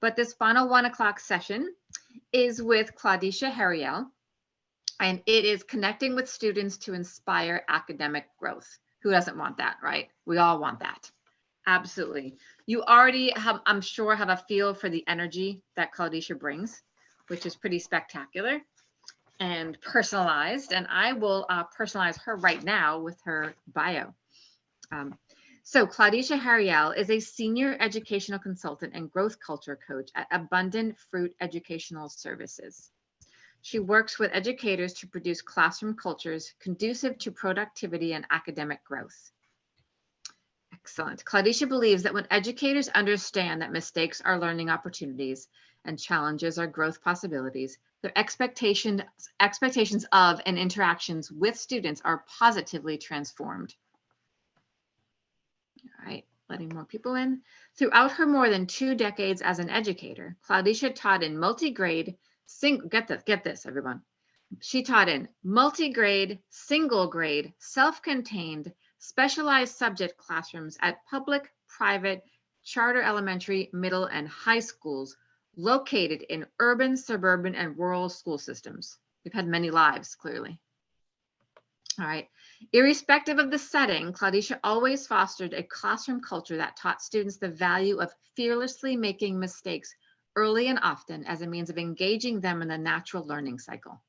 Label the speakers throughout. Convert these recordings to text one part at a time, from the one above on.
Speaker 1: But this final 1 o'clock session is with Claudicia Harriel, and it is connecting with students to inspire academic growth. Who doesn't want that, right? We all want that. Absolutely. You already have, I'm sure, have a feel for the energy that Claudicia brings, which is pretty spectacular and personalized. And I will personalize her right now with her bio. So Claudicia Harriel is a senior educational consultant and growth culture coach at Abundant Fruit Educational Services. She works with educators to produce classroom cultures conducive to productivity and academic growth. Excellent. Claudicia believes that when educators understand that mistakes are learning opportunities and challenges are growth possibilities, their expectations of and interactions with students are positively transformed. All right, letting more people in. Throughout her more than 2 decades as an educator, Claudicia taught in multi-grade, get this, everyone. She taught in multi-grade, single grade, self-contained, specialized subject classrooms at public, private, charter elementary, middle, and high schools located in urban, suburban, and rural school systems. We've had many lives, clearly. All right. Irrespective of the setting, Claudicia always fostered a classroom culture that taught students the value of fearlessly making mistakes early and often as a means of engaging them in the natural learning cycle.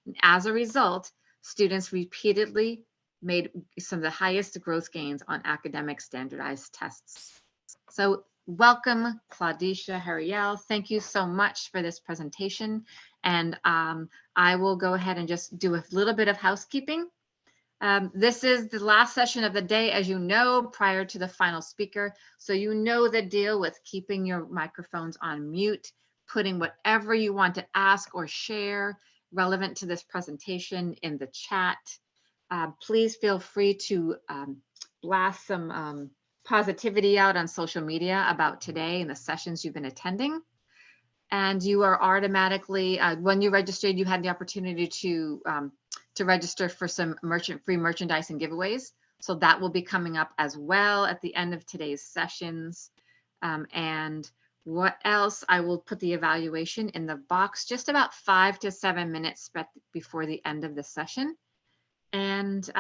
Speaker 1: And as a result, students repeatedly made some of the highest growth gains on academic standardized tests. So welcome, Claudicia Harriel. Thank you so much for this presentation. And I will go ahead and just do a little bit of housekeeping. This is the last session of the day, as you know, prior to the final speaker. So you know the deal with keeping your microphones on mute, putting whatever you want to ask or share relevant to this presentation in the chat. Please feel free to blast some positivity out on social media about today and the sessions you've been attending. And you are automatically, when you registered, you had the opportunity to register for some free merchandise and giveaways. So that will be coming up as well at the end of today's sessions. And what else? I will put the evaluation in the box just about 5 to 7 minutes before the end of the session. And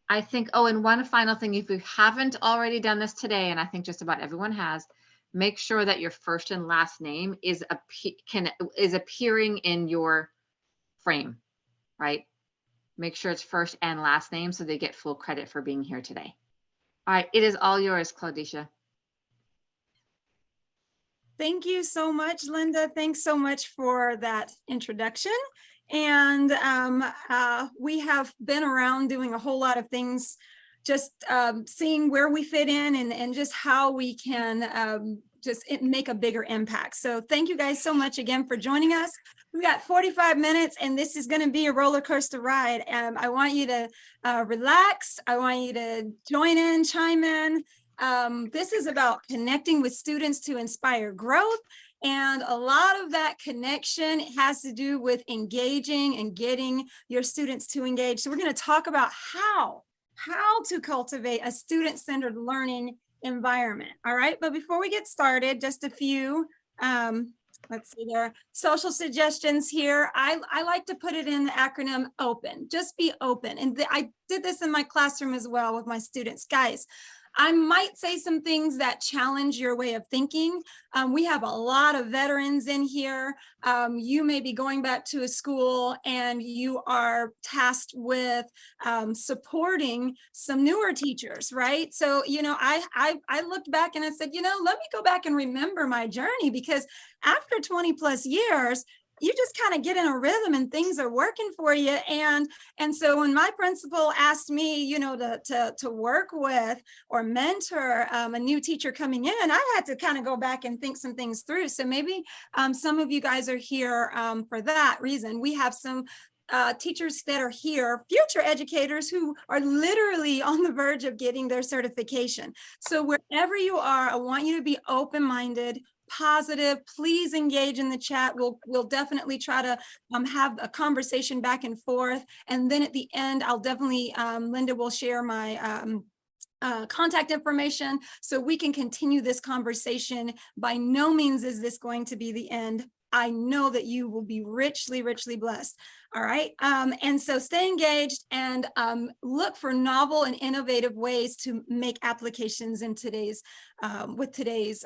Speaker 1: I think, oh, and one final thing, if you haven't already done this today, and I think just about everyone has, make sure that your first and last name is appearing in your frame, right? Make sure it's first and last name so they get full credit for being here today. All right, it is all yours, Claudicia.
Speaker 2: Thank you so much, Linda. Thanks so much for that introduction. And we have been around doing a whole lot of things, just seeing where we fit in and just how we can just make a bigger impact. So thank you guys so much again for joining us. We've got 45 minutes and this is going to be a roller coaster ride. I want you to relax. I want you to join in, chime in. This is about connecting with students to inspire growth. And a lot of that connection has to do with engaging and getting your students to engage. So we're going to talk about how to cultivate a student-centered learning environment. All right. But before we get started, just a few, let's see, there are social suggestions here. I like to put it in the acronym OPEN. Just be open. And I did this in my classroom as well with my students. Guys, I might say some things that challenge your way of thinking. We have a lot of veterans in here. You may be going back to a school and you are tasked with supporting some newer teachers, right? So, you know, I looked back and I said, you know, let me go back and remember my journey, because after 20 plus years, you just kind of get in a rhythm and things are working for you. And so when my principal asked me, you know, to work with or mentor a new teacher coming in, I had to kind of go back and think some things through. So maybe some of you guys are here for that reason. We have some teachers that are here, future educators who are literally on the verge of getting their certification. So wherever you are, I want you to be open-minded, positive. Please engage in the chat. We'll definitely try to have a conversation back and forth. And then at the end, I'll definitely, Linda will share my contact information so we can continue this conversation. By no means is this going to be the end. I know that you will be richly, richly blessed. All right. And so stay engaged and look for novel and innovative ways to make applications in today's with today's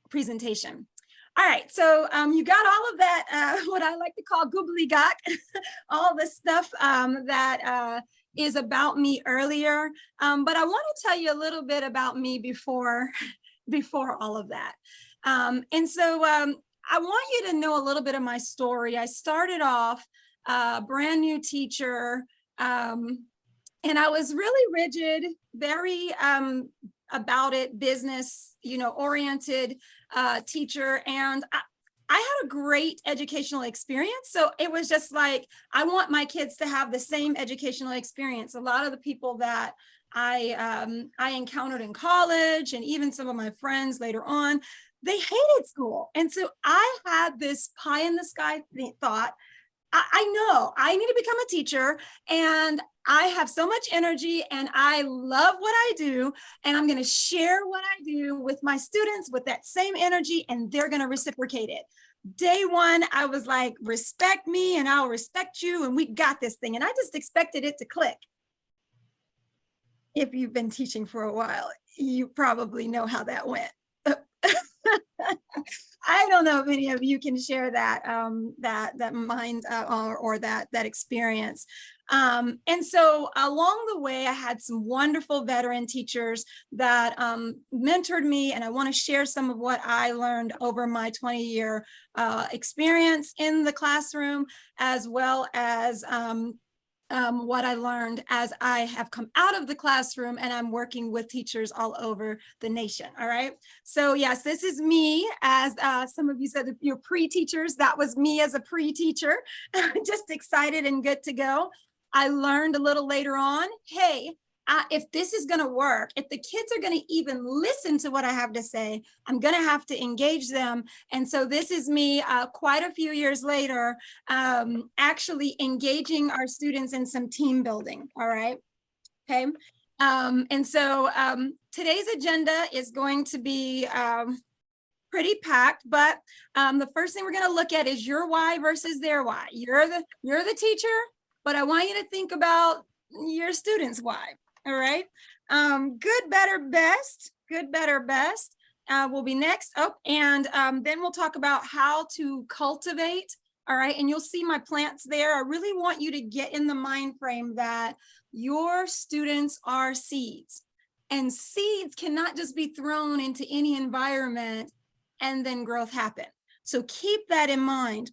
Speaker 2: presentation. All right, so you got all of that, what I like to call gobbledygook, all the stuff that is about me earlier. But I want to tell you a little bit about me before all of that. And so I want you to know a little bit of my story. I started off a brand new teacher, and I was really rigid, very about it, business, oriented teacher. And I had a great educational experience. So it was just like, I want my kids to have the same educational experience. A lot of the people that I encountered in college and even some of my friends later on, they hated school. And so I had this pie in the sky thought, I know I need to become a teacher, and I have so much energy and I love what I do, and I'm going to share what I do with my students with that same energy, and they're going to reciprocate it. Day one, I was like, respect me and I'll respect you, and we got this thing. And I just expected it to click. If you've been teaching for a while, you probably know how that went. I don't know if any of you can share that that mind or that experience. And so along the way, I had some wonderful veteran teachers that mentored me, and I want to share some of what I learned over my 20-year experience in the classroom, as well as what I learned as I have come out of the classroom and I'm working with teachers all over the nation. All right. So yes, this is me, as some of you said, you're pre-teachers. That was me as a pre-teacher, just excited and good to go. I learned a little later on, hey, if this is going to work, if the kids are going to even listen to what I have to say, I'm going to have to engage them. And so this is me quite a few years later, actually engaging our students in some team building. All right. Okay. And so today's agenda is going to be pretty packed, but the first thing we're going to look at is your why versus their why. You're the teacher, but I want you to think about your students' why. All right. Good, better, best. Good, better, best will be next. Oh, and then we'll talk about how to cultivate. All right. And you'll see my plants there. I really want you to get in the mind frame that your students are seeds, and seeds cannot just be thrown into any environment and then growth happen. So keep that in mind.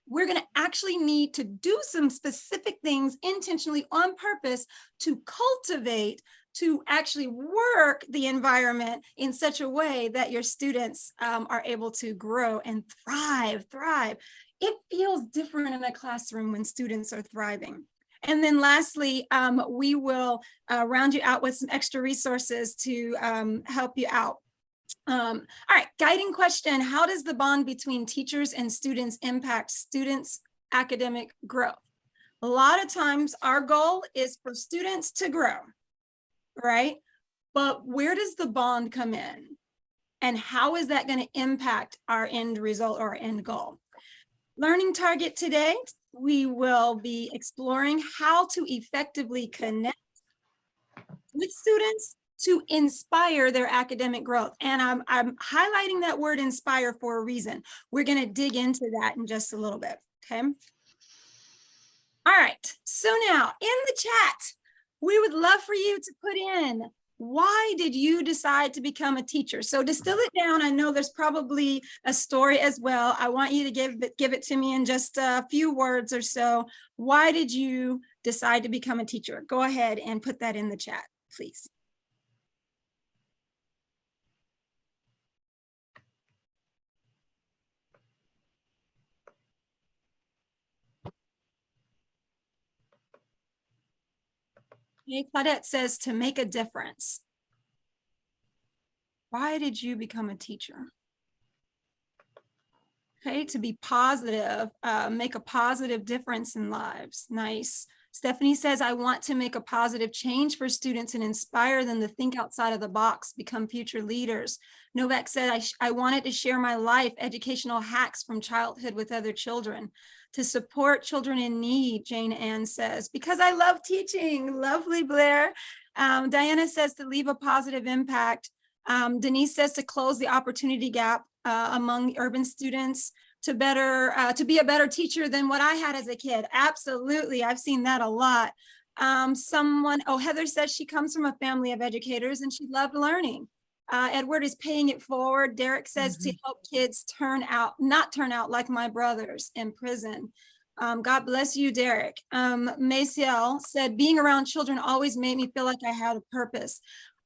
Speaker 2: We're going to actually need to do some specific things intentionally on purpose to cultivate, to actually work the environment in such a way that your students are able to grow and thrive. It feels different in a classroom when students are thriving. And then lastly, we will round you out with some extra resources to help you out. All right, guiding question. How does the bond between teachers and students impact students' academic growth? A lot of times our goal is for students to grow, right? But where does the bond come in? And how is that going to impact our end result or end goal? Learning target today, we will be exploring how to effectively connect with students to inspire their academic growth. And I'm highlighting that word inspire for a reason. We're going to dig into that in just a little bit. Okay. All right. So now in the chat, we would love for you to put in, why did you decide to become a teacher? So distill it down. I know there's probably a story as well. I want you to give it to me in just a few words or so. Why did you decide to become a teacher? Go ahead and put that in the chat, please. Okay, Claudette says to make a difference. Why did you become a teacher? Okay, to be positive, make a positive difference in lives. Nice. Stephanie says, I want to make a positive change for students and inspire them to think outside of the box, become future leaders. Novak said, I wanted to share my life, educational hacks from childhood with other children. To support children in need, Jane Ann says, because I love teaching. Lovely, Blair. Diana says to leave a positive impact. Denise says to close the opportunity gap among urban students, to be a better teacher than what I had as a kid. Absolutely, I've seen that a lot. Heather says she comes from a family of educators and she loved learning. Edward is paying it forward. Derek says to help kids not turn out like my brothers in prison. God bless you, Derek. Maciel said, being around children always made me feel like I had a purpose.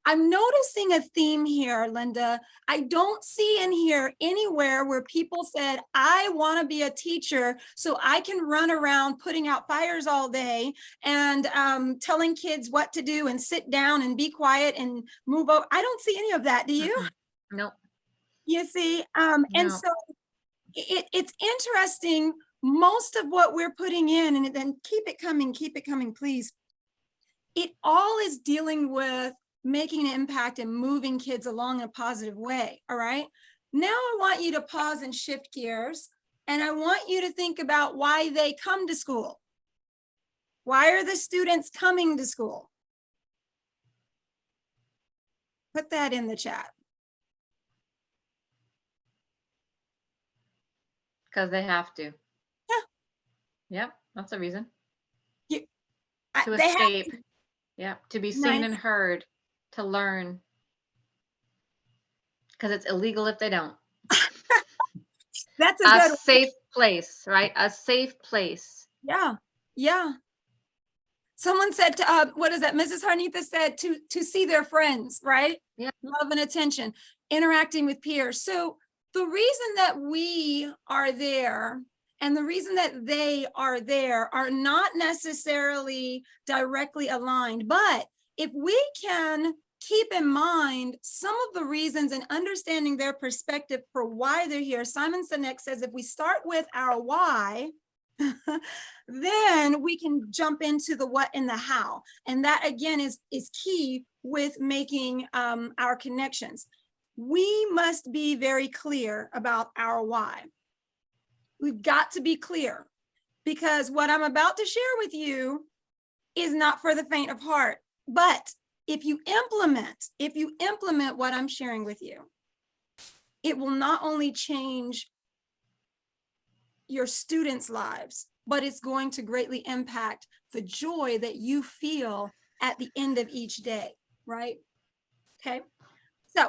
Speaker 2: I'm noticing a theme here, Linda. I don't see in here anywhere where people said, I want to be a teacher so I can run around putting out fires all day and telling kids what to do and sit down and be quiet and move over. I don't see any of that. Do you?
Speaker 1: No.
Speaker 2: You see?
Speaker 1: No.
Speaker 2: And so it's interesting. Most of what we're putting in, and then keep it coming, please. It all is dealing with making an impact and moving kids along in a positive way. All right. Now I want you to pause and shift gears. And I want you to think about why they come to school. Why are the students coming to school? Put that in the chat.
Speaker 1: Because they have to.
Speaker 2: Yeah.
Speaker 1: Yep. That's a reason.
Speaker 2: To
Speaker 1: escape. Yeah. To be seen
Speaker 2: Nice.
Speaker 1: and heard. To learn, because it's illegal if they don't.
Speaker 2: That's a good
Speaker 1: safe place, right? A safe place.
Speaker 2: Yeah. Someone said, what is that? Mrs. Harnitha said to see their friends, right?
Speaker 1: Yeah.
Speaker 2: Love and attention, interacting with peers. So the reason that we are there and the reason that they are there are not necessarily directly aligned, but if we can keep in mind some of the reasons and understanding their perspective for why they're here. Simon Sinek says, if we start with our why, then we can jump into the what and the how. And that again is key with making our connections. We must be very clear about our why. We've got to be clear, because what I'm about to share with you is not for the faint of heart. But if you implement what I'm sharing with you, it will not only change your students' lives, but it's going to greatly impact the joy that you feel at the end of each day, right? Okay, so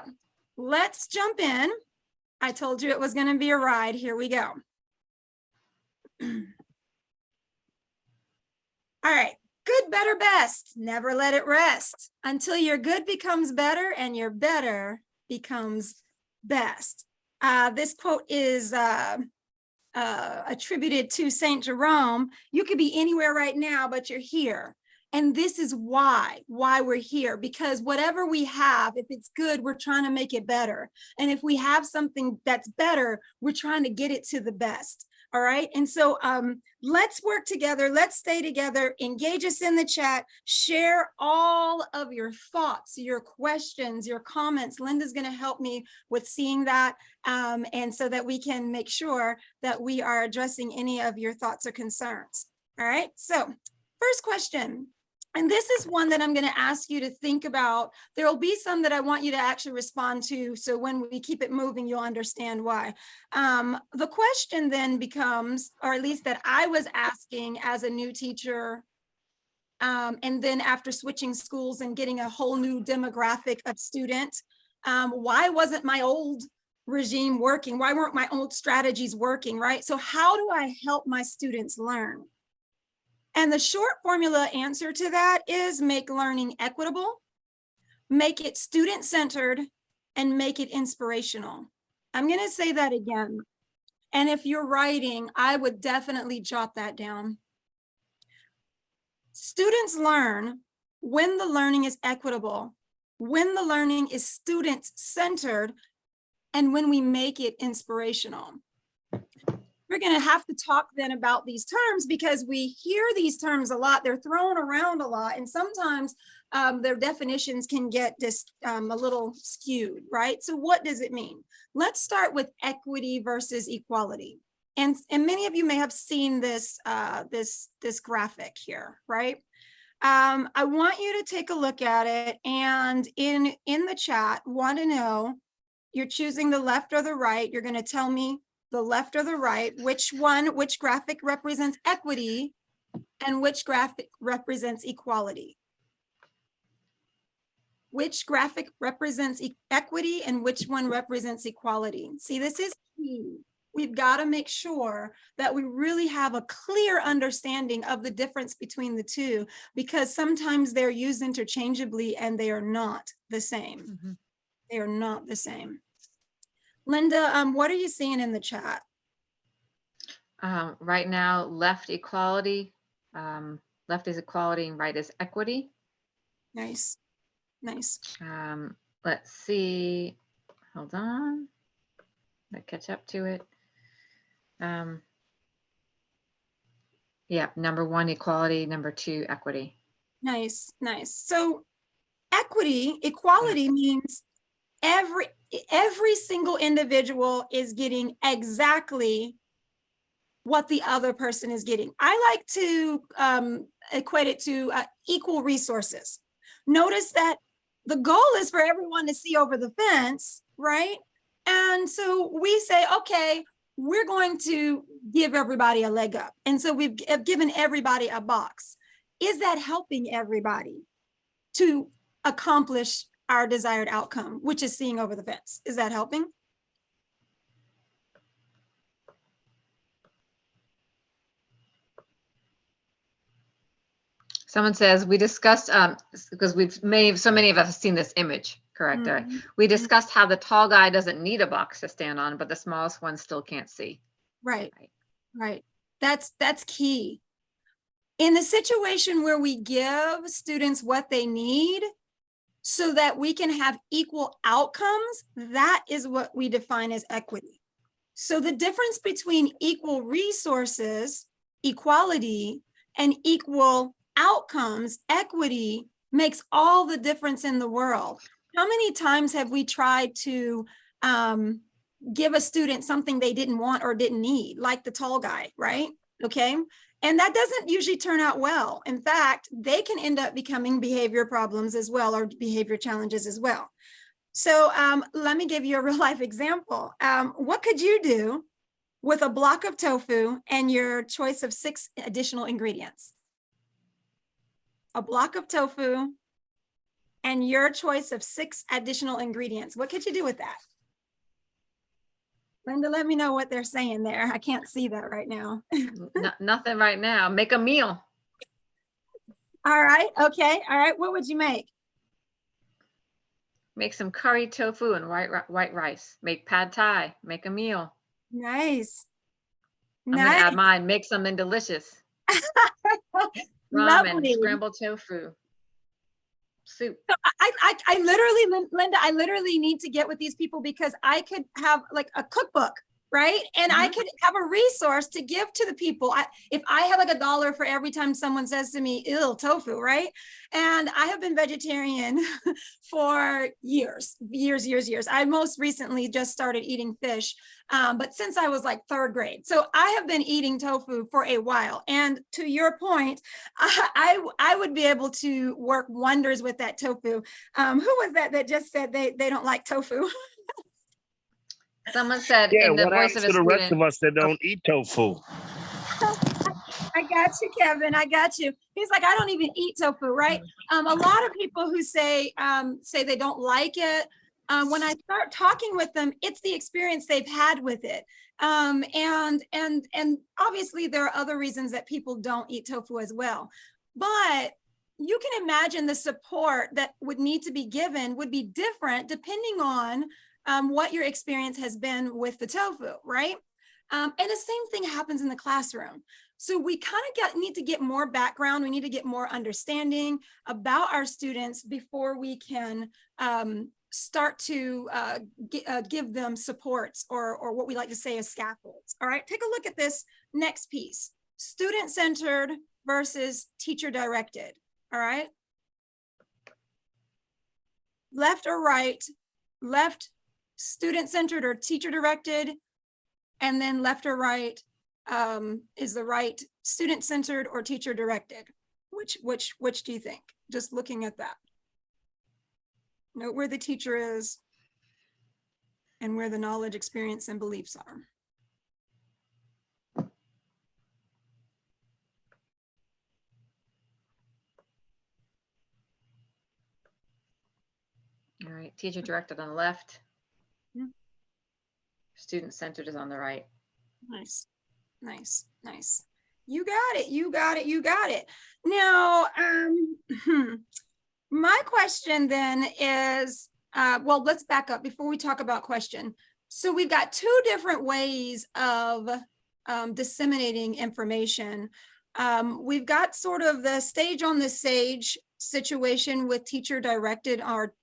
Speaker 2: let's jump in. I told you it was going to be a ride. Here we go. All right. Good, better, best. Never let it rest until your good becomes better and your better becomes best. This quote is attributed to Saint Jerome. You could be anywhere right now, but you're here. And this is why we're here, because whatever we have, if it's good, we're trying to make it better. And if we have something that's better, we're trying to get it to the best. All right. And so let's work together. Let's stay together. Engage us in the chat. Share all of your thoughts, your questions, your comments. Linda's going to help me with seeing that. And so that we can make sure that we are addressing any of your thoughts or concerns. All right. So first question. And this is one that I'm going to ask you to think about. There will be some that I want you to actually respond to. So when we keep it moving, you'll understand why. The question then becomes, or at least that I was asking as a new teacher, and then after switching schools and getting a whole new demographic of student, why wasn't my old regime working? Why weren't my old strategies working, right? So how do I help my students learn? And the short formula answer to that is make learning equitable, make it student-centered, and make it inspirational. I'm going to say that again. And if you're writing, I would definitely jot that down. Students learn when the learning is equitable, when the learning is student-centered, and when we make it inspirational. we're going to have to talk then about these terms, because we hear these terms a lot. They're thrown around a lot, and sometimes their definitions can get just a little skewed, right? So what does it mean? Let's start with equity versus equality. And many of you may have seen this, this graphic here, right? I want you to take a look at it, and in the chat, want to know, you're choosing the left or the right. You're going to tell me the left or the right, which graphic represents equity and which graphic represents equality. Which graphic represents equity and which one represents equality. See, this is key. We've got to make sure that we really have a clear understanding of the difference between the two, because sometimes they're used interchangeably and they are not the same. Mm-hmm. They are not the same. Linda, what are you seeing in the chat?
Speaker 1: Right now, left equality, left is equality and right is equity.
Speaker 2: Nice, nice.
Speaker 1: Let's see, hold on, let's catch up to it. Yeah, number 1, equality, number 2, equity.
Speaker 2: Nice, nice. So equality means every single individual is getting exactly what the other person is getting. I like to equate it to equal resources. Notice that the goal is for everyone to see over the fence, right? And so we say, okay, we're going to give everybody a leg up. And so we've given everybody a box. Is that helping everybody to accomplish our desired outcome, which is seeing over the fence? Is that helping?
Speaker 1: Someone says, we discussed, because so many of us have seen this image, correct? Mm-hmm. We discussed how the tall guy doesn't need a box to stand on, but the smallest one still can't see.
Speaker 2: Right. That's key. In the situation where we give students what they need so that we can have equal outcomes, that is what we define as equity. So the difference between equal resources, equality, and equal outcomes, equity, makes all the difference in the world. How many times have we tried to give a student something they didn't want or didn't need, like the tall guy, right? Okay. And that doesn't usually turn out well. In fact, they can end up becoming behavior problems as well, or behavior challenges as well. So let me give you a real life example. What could you do with a block of tofu and your choice of 6 additional ingredients? A block of tofu and your choice of 6 additional ingredients. What could you do with that? Linda, let me know what they're saying there. I can't see that right now.
Speaker 1: Nothing right now. Make a meal.
Speaker 2: All right. Okay. All right. What would you make?
Speaker 1: Make some curry tofu and white rice. Make pad thai. Make a meal.
Speaker 2: Nice.
Speaker 1: I'm gonna add mine. Make something delicious. Ramen,
Speaker 2: Lovely.
Speaker 1: scrambled tofu, soup.
Speaker 2: So I literally, Linda, I literally need to get with these people, because I could have like a cookbook, right? And I could have a resource to give to the people. If I had like $1 for every time someone says to me, ew, tofu, right? And I have been vegetarian for years. I most recently just started eating fish, but since I was like 3rd grade. So I have been eating tofu for a while. And to your point, I would be able to work wonders with that tofu. Who was that just said they don't like tofu?
Speaker 1: Someone said,
Speaker 3: yeah,
Speaker 1: in the
Speaker 3: what
Speaker 1: voice
Speaker 3: happens
Speaker 1: of a
Speaker 3: to the
Speaker 1: student,
Speaker 3: rest of us that don't eat tofu?
Speaker 2: I got you, Kevin. I got you. He's like, I don't even eat tofu, right? A lot of people who say they don't like it, when I start talking with them, it's the experience they've had with it. And obviously there are other reasons that people don't eat tofu as well. But you can imagine the support that would need to be given would be different depending on what your experience has been with the tofu, right? And the same thing happens in the classroom. So we kind of need to get more background. We need to get more understanding about our students before we can start to give them supports or what we like to say as scaffolds. All right, take a look at this next piece. Student-centered versus teacher-directed. All right. Left or right? Left, student-centered or teacher-directed, and then left or right is the right student-centered or teacher-directed? Which do you think? Just looking at that. Note where the teacher is and where the knowledge, experience, and beliefs are.
Speaker 1: All right, teacher directed on the left.
Speaker 2: Yeah.
Speaker 1: Student centered is on the right.
Speaker 2: Nice, nice, nice. You got it, you got it, you got it. Now, my question then is, well, let's back up before we talk about question. So we've got two different ways of disseminating information. We've got sort of the stage on the sage situation with teacher directed or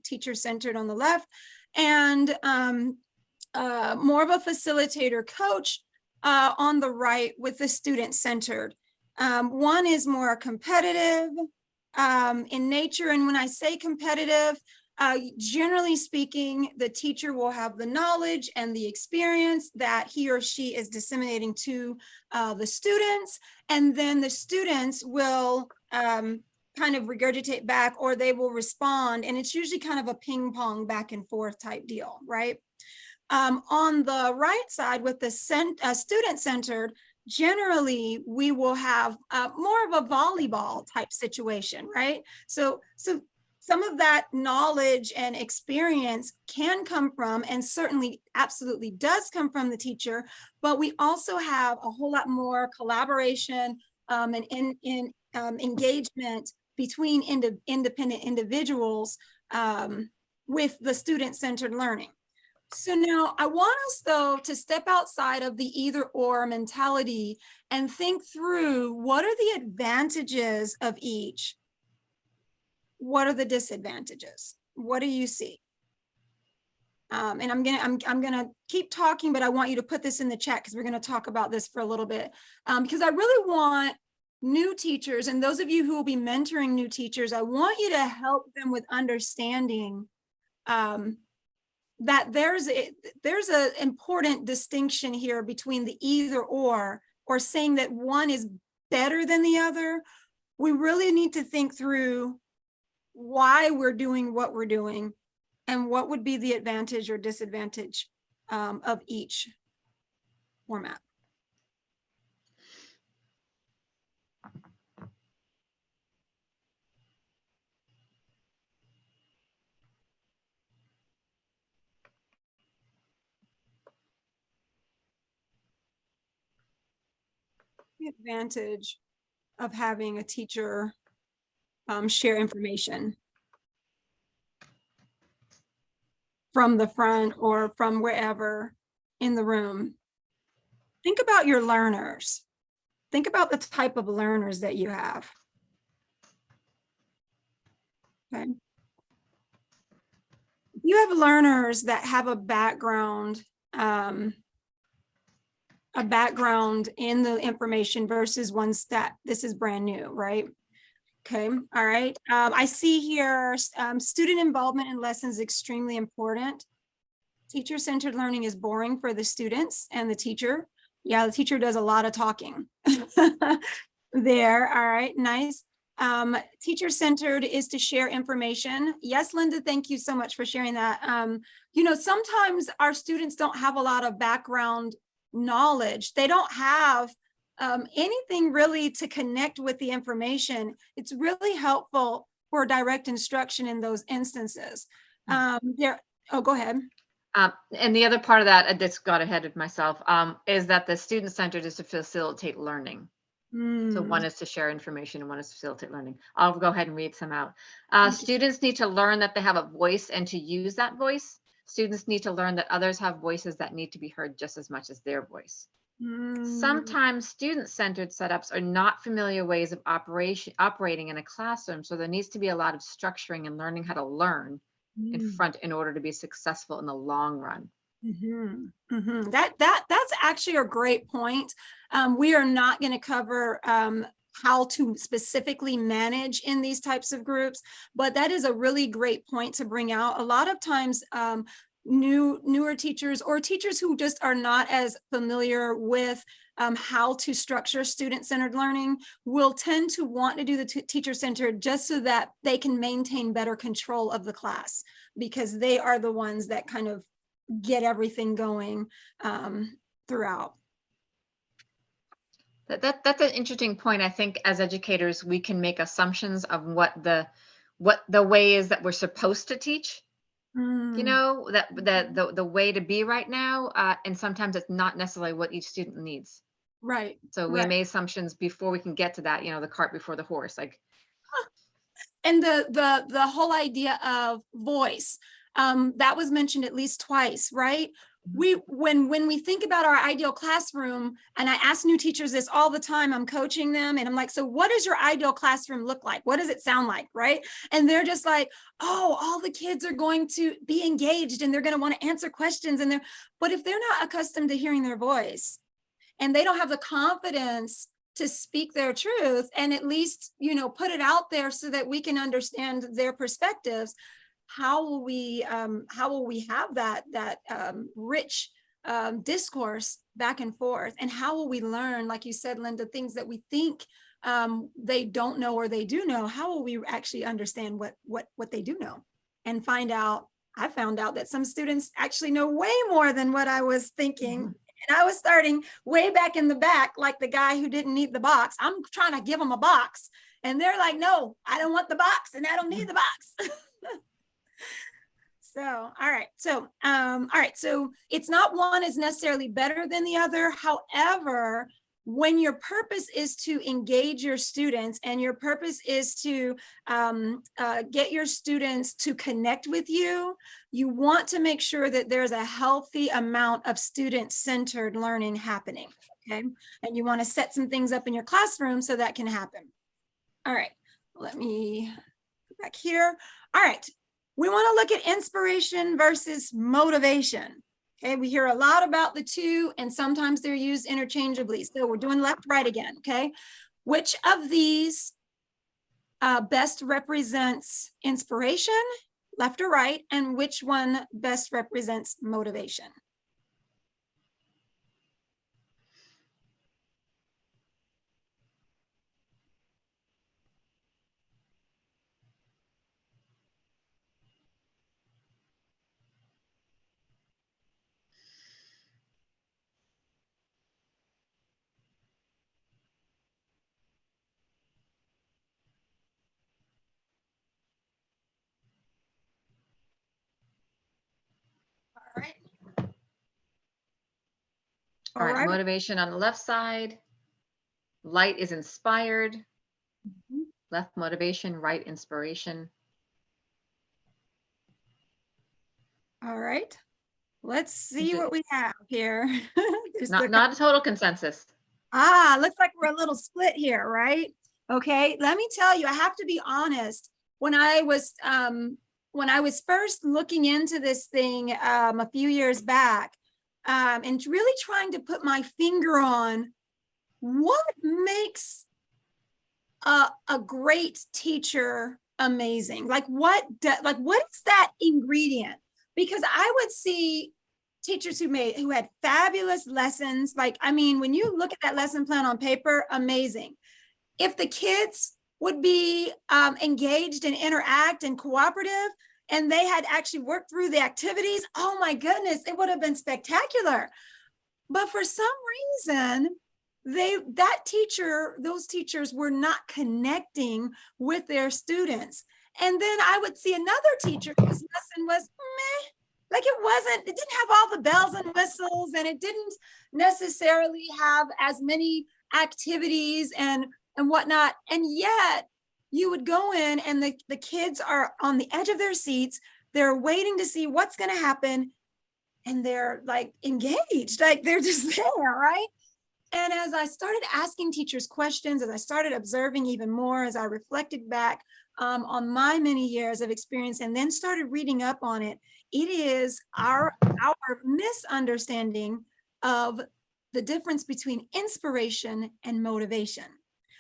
Speaker 2: teacher centered on the left, and more of a facilitator coach on the right with the student centered. One is more competitive in nature. And when I say competitive, generally speaking, the teacher will have the knowledge and the experience that he or she is disseminating to the students. And then the students will kind of regurgitate back, or they will respond. And it's usually kind of a ping pong back and forth type deal, right? On the right side with the student-centered, generally we will have more of a volleyball type situation, right? So some of that knowledge and experience can come from, and certainly absolutely does come from the teacher, but we also have a whole lot more collaboration and engagement between independent individuals with the student-centered learning. So now I want us though to step outside of the either or mentality and think through what are the advantages of each? What are the disadvantages? What do you see? And I'm gonna keep talking, but I want you to put this in the chat because we're gonna talk about this for a little bit. Because I really want new teachers, and those of you who will be mentoring new teachers, I want you to help them with understanding that there's an important distinction here between the either or saying that one is better than the other. We really need to think through why we're doing what we're doing and what would be the advantage or disadvantage of each format. The advantage of having a teacher share information from the front or from wherever in the room. Think about your learners. Think about the type of learners that you have. Okay. You have learners that have a background in the information versus ones that this is brand new, right? Okay, all right. I see here student involvement in lessons is extremely important. Teacher-centered learning is boring for the students and the teacher. Yeah, the teacher does a lot of talking there. All right, nice. Teacher-centered is to share information. Yes, Linda, thank you so much for sharing that. You know, sometimes our students don't have a lot of background knowledge. They don't have anything really to connect with the information. It's really helpful for direct instruction in those instances. Oh, go ahead.
Speaker 1: And the other part of that, I just got ahead of myself, is that the student-centered is to facilitate learning. So one is to share information and one is to facilitate learning. I'll go ahead and read some out. Students need to learn that they have a voice and to use that voice. Students need to learn that others have voices that need to be heard just as much as their voice. Sometimes student-centered setups are not familiar ways of operating in a classroom, so there needs to be a lot of structuring and learning how to learn in front in order to be successful in the long run.
Speaker 2: That's actually a great point. We are not going to cover how to specifically manage in these types of groups, but that is a really great point to bring out. A lot of times, newer teachers or teachers who just are not as familiar with how to structure student-centered learning will tend to want to do the teacher-centered just so that they can maintain better control of the class, because they are the ones that kind of get everything going throughout.
Speaker 1: That's an interesting point. I think as educators, we can make assumptions of what the way is that we're supposed to teach. You know, that the way to be right now, and sometimes it's not necessarily what each student needs.
Speaker 2: Right.
Speaker 1: So we made assumptions before we can get to that, you know, the cart before the horse. Like,
Speaker 2: and the whole idea of voice, that was mentioned at least twice, right? When we think about our ideal classroom, and I ask new teachers this all the time, I'm coaching them and I'm like, so what does your ideal classroom look like? What does it sound like, right? And they're just like, oh, all the kids are going to be engaged and they're going to want to answer questions, but if they're not accustomed to hearing their voice and they don't have the confidence to speak their truth and at least, you know, put it out there so that we can understand their perspectives, how will we have that rich discourse back and forth? And how will we learn, like you said, Linda, things that we think they don't know or they do know? How will we actually understand what they do know and find out? I found out that some students actually know way more than what I was thinking. And I was starting way back in the back, like the guy who didn't need the box. I'm trying to give him a box. And they're like, no, I don't want the box and I don't need the box. So, all right. So it's not one is necessarily better than the other. However, when your purpose is to engage your students and your purpose is to get your students to connect with you, you want to make sure that there's a healthy amount of student-centered learning happening, okay? And you want to set some things up in your classroom so that can happen. All right, let me go back here. All right, we want to look at inspiration versus motivation. Okay, we hear a lot about the two, and sometimes they're used interchangeably. So we're doing left, right again, okay? Which of these best represents inspiration, left or right, and which one best represents motivation? All right.
Speaker 1: all right, motivation on the left side. Light is inspired. Left motivation, right inspiration.
Speaker 2: All right. Let's see what we have here.
Speaker 1: Not a total consensus.
Speaker 2: Looks like we're a little split here, right? Okay, let me tell you, I have to be honest. When I was first looking into this thing a few years back, and really trying to put my finger on what makes a great teacher amazing, like what is that ingredient? Because I would see teachers who had fabulous lessons. Like, I mean, when you look at that lesson plan on paper, amazing. If the kids would be engaged and interact and cooperative, and they had actually worked through the activities, oh my goodness, it would have been spectacular. But for some reason, those teachers were not connecting with their students. And then I would see another teacher whose lesson was meh. Like it didn't have all the bells and whistles, and it didn't necessarily have as many activities and whatnot. And yet you would go in and the kids are on the edge of their seats. They're waiting to see what's going to happen. And they're like engaged, like they're just there, right? And as I started asking teachers questions, as I started observing even more, as I reflected back on my many years of experience and then started reading up on it, it is our misunderstanding of the difference between inspiration and motivation.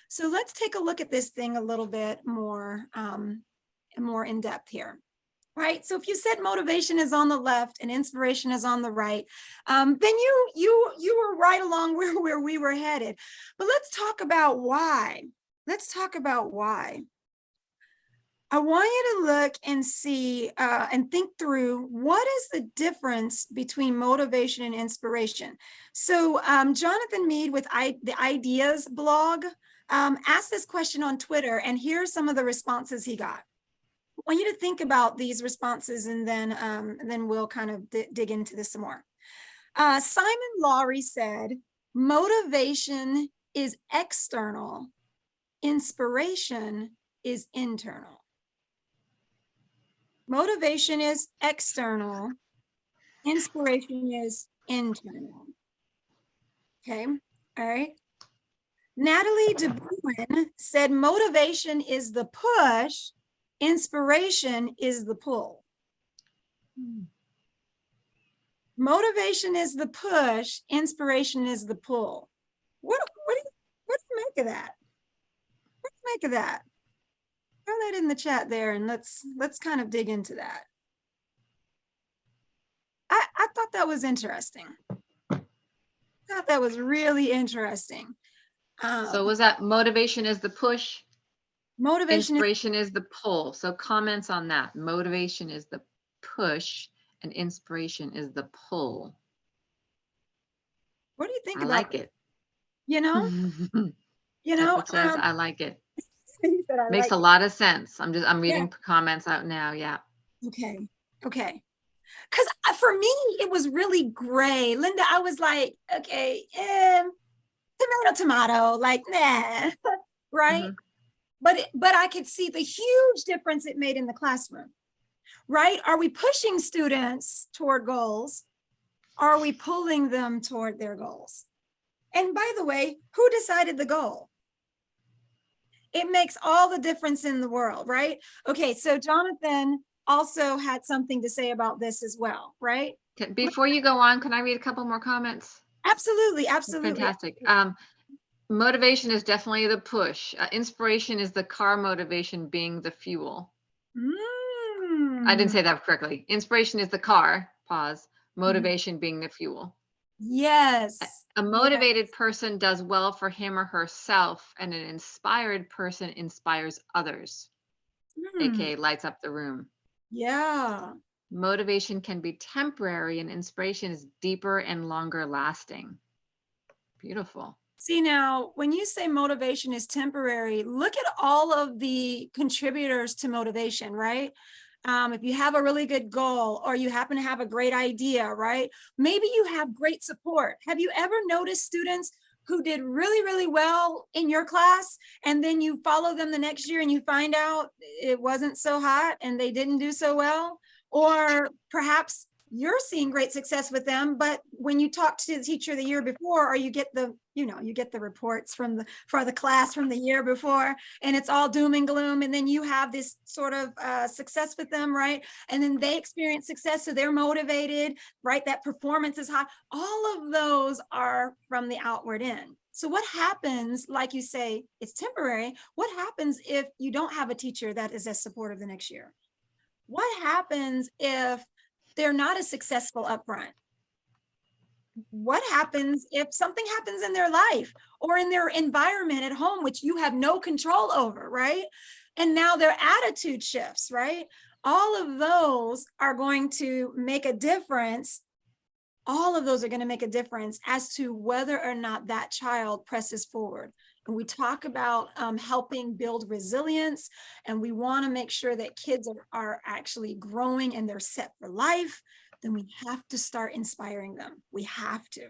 Speaker 2: So let's take a look at this thing a little bit more, more in depth here. Right. So if you said motivation is on the left and inspiration is on the right, then you were right along where we were headed. But let's talk about why. Let's talk about why. I want you to look and see and think through what is the difference between motivation and inspiration. So Jonathan Mead with the Ideas blog asked this question on Twitter, and here are some of the responses he got. I want you to think about these responses, and then we'll kind of dig into this some more. Simon Lowry said, motivation is external, inspiration is internal. Motivation is external, inspiration is internal. Okay, all right. Natalie DeBruin said, motivation is the push, inspiration is the pull. Motivation is the push, inspiration is the pull. What do you make of that? What do you make of that? Throw that in the chat there, and let's kind of dig into that. I thought that was interesting. I thought that was really interesting.
Speaker 1: So was that motivation is the push?
Speaker 2: Motivation
Speaker 1: Inspiration is the pull. So comments on that. Motivation is the push and inspiration is the pull.
Speaker 2: What do you think
Speaker 1: I
Speaker 2: about
Speaker 1: like it.
Speaker 2: You know? You know,
Speaker 1: it says I like it.
Speaker 2: He said,
Speaker 1: Makes
Speaker 2: like
Speaker 1: a lot of sense. I'm reading
Speaker 2: Yeah.
Speaker 1: comments out now. Yeah.
Speaker 2: Okay. Because for me, it was really gray. Linda, I was like, okay, tomato, like, nah, right?
Speaker 1: Mhm.
Speaker 2: But I could see the huge difference it made in the classroom, right? Are we pushing students toward goals? Are we pulling them toward their goals? And by the way, who decided the goal? It makes all the difference in the world, right? Okay, so Jonathan also had something to say about this as well, right?
Speaker 1: Before you go on, can I read a couple more comments?
Speaker 2: Absolutely.
Speaker 1: Fantastic. Motivation is definitely the push. Inspiration is the car, motivation being the fuel. I didn't say that correctly. Inspiration is the car, pause, motivation being the fuel.
Speaker 2: Yes.
Speaker 1: A motivated person does well for him or herself, and an inspired person inspires others, aka lights up the room.
Speaker 2: Yeah.
Speaker 1: Motivation can be temporary and inspiration is deeper and longer lasting. Beautiful.
Speaker 2: See, now, when you say motivation is temporary, look at all of the contributors to motivation, right? If you have a really good goal or you happen to have a great idea, right? Maybe you have great support. Have you ever noticed students who did really, really well in your class, and then you follow them the next year and you find out it wasn't so hot and they didn't do so well? Or perhaps you're seeing great success with them, but when you talk to the teacher the year before, or you get the reports for the class from the year before, and it's all doom and gloom, and then you have this sort of success with them, right? And then they experience success, so they're motivated, right? That performance is high. All of those are from the outward in. So what happens, like you say, it's temporary. What happens if you don't have a teacher that is as supportive the next year? What happens if they're not as successful up front? What happens if something happens in their life or in their environment at home, which you have no control over, right? And now their attitude shifts, right? All of those are going to make a difference. All of those are going to make a difference as to whether or not that child presses forward. And we talk about helping build resilience, and we want to make sure that kids are actually growing and they're set for life. Then we have to start inspiring them. We have to.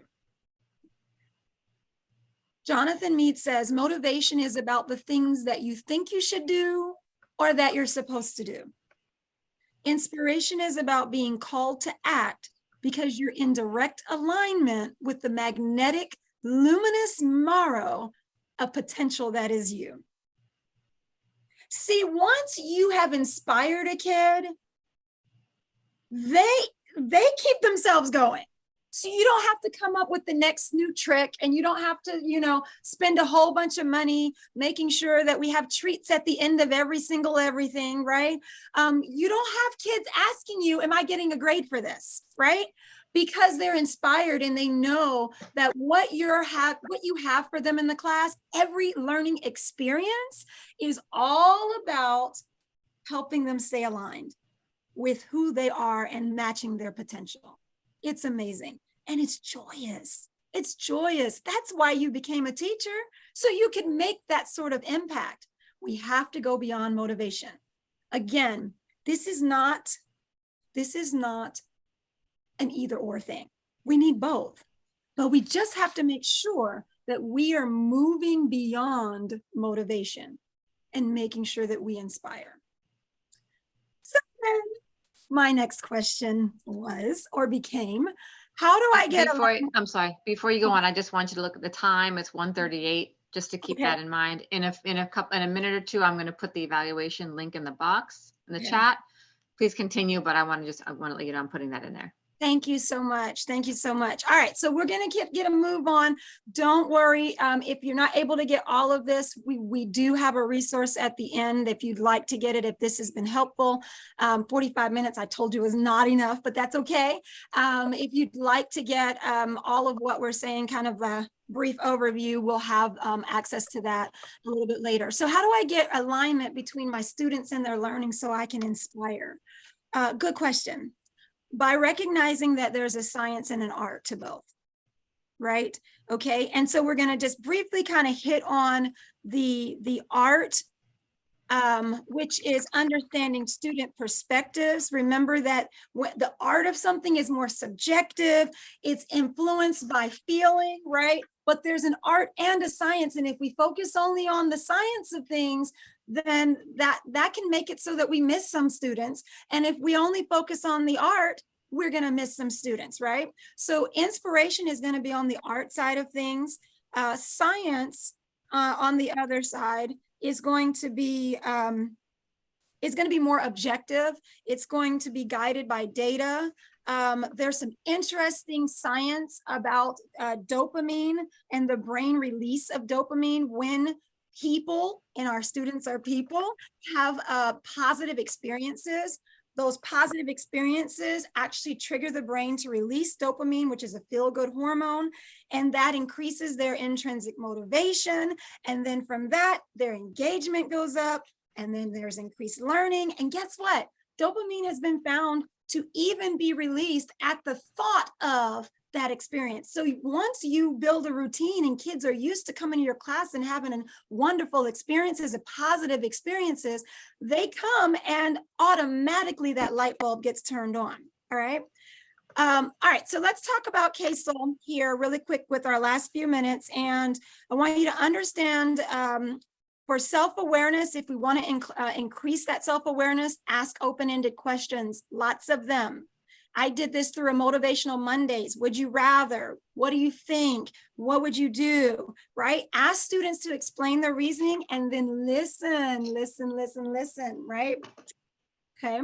Speaker 2: Jonathan Mead says, motivation is about the things that you think you should do or that you're supposed to do. Inspiration is about being called to act because you're in direct alignment with the magnetic luminous morrow of potential that is you. See, once you have inspired a kid, they keep themselves going. So you don't have to come up with the next new trick, and you don't have to, spend a whole bunch of money making sure that we have treats at the end of every single everything, right? You don't have kids asking you, am I getting a grade for this, right? Because they're inspired and they know that what you have for them in the class, every learning experience is all about helping them stay aligned with who they are and matching their potential. It's amazing. And it's joyous. It's joyous. That's why you became a teacher, so you can make that sort of impact. We have to go beyond motivation. Again, this is not an either or thing. We need both, but we just have to make sure that we are moving beyond motivation and making sure that we inspire. So then my next question was, or became, how do I get
Speaker 1: I'm sorry, before you go on, I just want you to look at the time. It's 1:38, just to keep that in mind. In a minute or two, I'm going to put the evaluation link in the box in the chat. Please continue, but I want to let you know I'm putting that in there.
Speaker 2: Thank you so much. Thank you so much. All right, so we're going to get a move on. Don't worry if you're not able to get all of this. We do have a resource at the end if you'd like to get it, if this has been helpful. 45 minutes, I told you, is not enough, but that's okay. If you'd like to get all of what we're saying, kind of a brief overview, we'll have access to that a little bit later. So how do I get alignment between my students and their learning so I can inspire? Good question. By recognizing that there's a science and an art to both, right? Okay, and so we're going to just briefly kind of hit on the art, which is understanding student perspectives. Remember that the art of something is more subjective. It's influenced by feeling, right? But there's an art and a science, and if we focus only on the science of things, then that can make it so that we miss some students. And if we only focus on the art, we're going to miss some students, right? So inspiration is going to be on the art side of things. Science on the other side is going to be more objective. It's going to be guided by data. There's some interesting science about dopamine and the brain release of dopamine when people, and our students are people, have positive experiences. Those positive experiences actually trigger the brain to release dopamine, which is a feel-good hormone, and that increases their intrinsic motivation. And then from that, their engagement goes up, and then there's increased learning. And guess what? Dopamine has been found to even be released at the thought of that experience. So once you build a routine and kids are used to coming to your class and having wonderful experiences and positive experiences, they come and automatically that light bulb gets turned on. All right. All right. So let's talk about CASEL here really quick with our last few minutes. And I want you to understand for self-awareness, if we want to increase that self-awareness, ask open-ended questions, lots of them. I did this through a Motivational Mondays. Would you rather? What do you think? What would you do? Right? Ask students to explain their reasoning and then listen, right? Okay.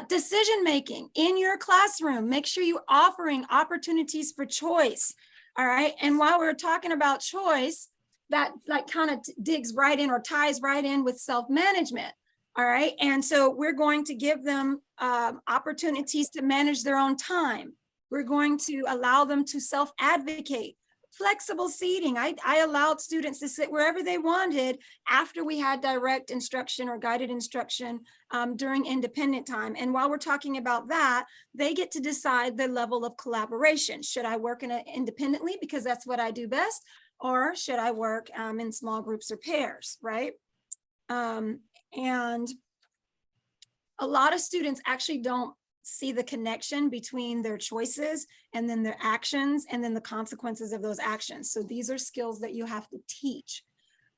Speaker 2: Decision making in your classroom. Make sure you're offering opportunities for choice. All right. And while we're talking about choice, that kind of digs right in or ties right in with self-management. All right. And so we're going to give them opportunities to manage their own time. We're going to allow them to self-advocate. Flexible seating. I allowed students to sit wherever they wanted after we had direct instruction or guided instruction during independent time. And while we're talking about that, they get to decide the level of collaboration. Should I work independently because that's what I do best? Or should I work in small groups or pairs, right? And a lot of students actually don't see the connection between their choices and then their actions and then the consequences of those actions. So these are skills that you have to teach.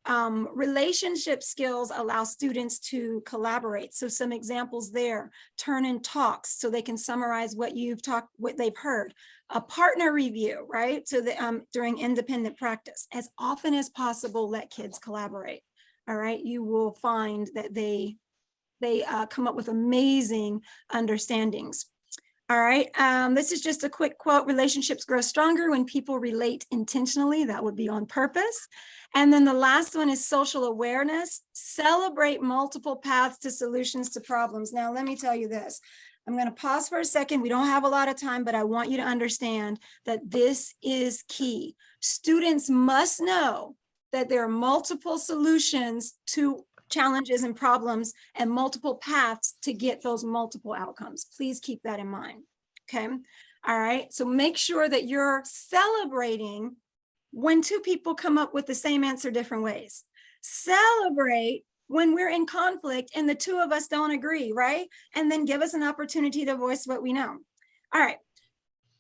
Speaker 2: Relationship skills allow students to collaborate. So some examples there: turn in talks so they can summarize what you've talked, what they've heard. A partner review, right? So that during independent practice, as often as possible, let kids collaborate. All right, you will find that they come up with amazing understandings. All right, this is just a quick quote: relationships grow stronger when people relate intentionally. That would be on purpose. And then the last one is social awareness. Celebrate multiple paths to solutions to problems. Now, let me tell you this. I'm going to pause for a second. We don't have a lot of time, but I want you to understand that this is key. Students must know that there are multiple solutions to challenges and problems and multiple paths to get those multiple outcomes. Please keep that in mind. Okay. All right. So make sure that you're celebrating when two people come up with the same answer different ways. Celebrate when we're in conflict and the two of us don't agree, right? And then give us an opportunity to voice what we know. All right.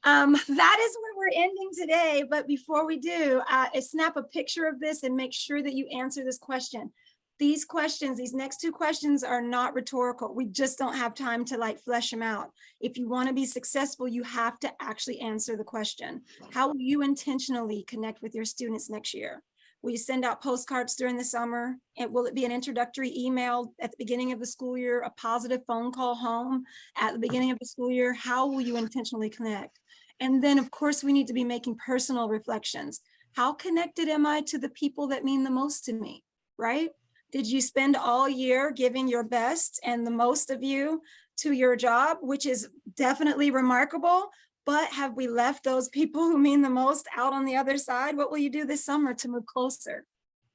Speaker 2: That is where we're ending today. But before we do, snap a picture of this and make sure that you answer this question. These questions, these next two questions, are not rhetorical. We just don't have time to like flesh them out. If you want to be successful, you have to actually answer the question. How will you intentionally connect with your students next year? Will you send out postcards during the summer? And will it be an introductory email at the beginning of the school year, a positive phone call home at the beginning of the school year? How will you intentionally connect? And then, of course, we need to be making personal reflections. How connected am I to the people that mean the most to me, right? Did you spend all year giving your best and the most of you to your job, which is definitely remarkable, but have we left those people who mean the most out on the other side? What will you do this summer to move closer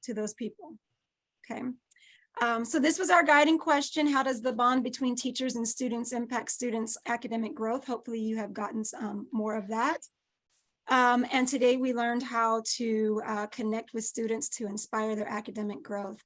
Speaker 2: to those people? Okay. So this was our guiding question. How does the bond between teachers and students impact students' academic growth? Hopefully you have gotten some more of that. And today we learned how to connect with students to inspire their academic growth.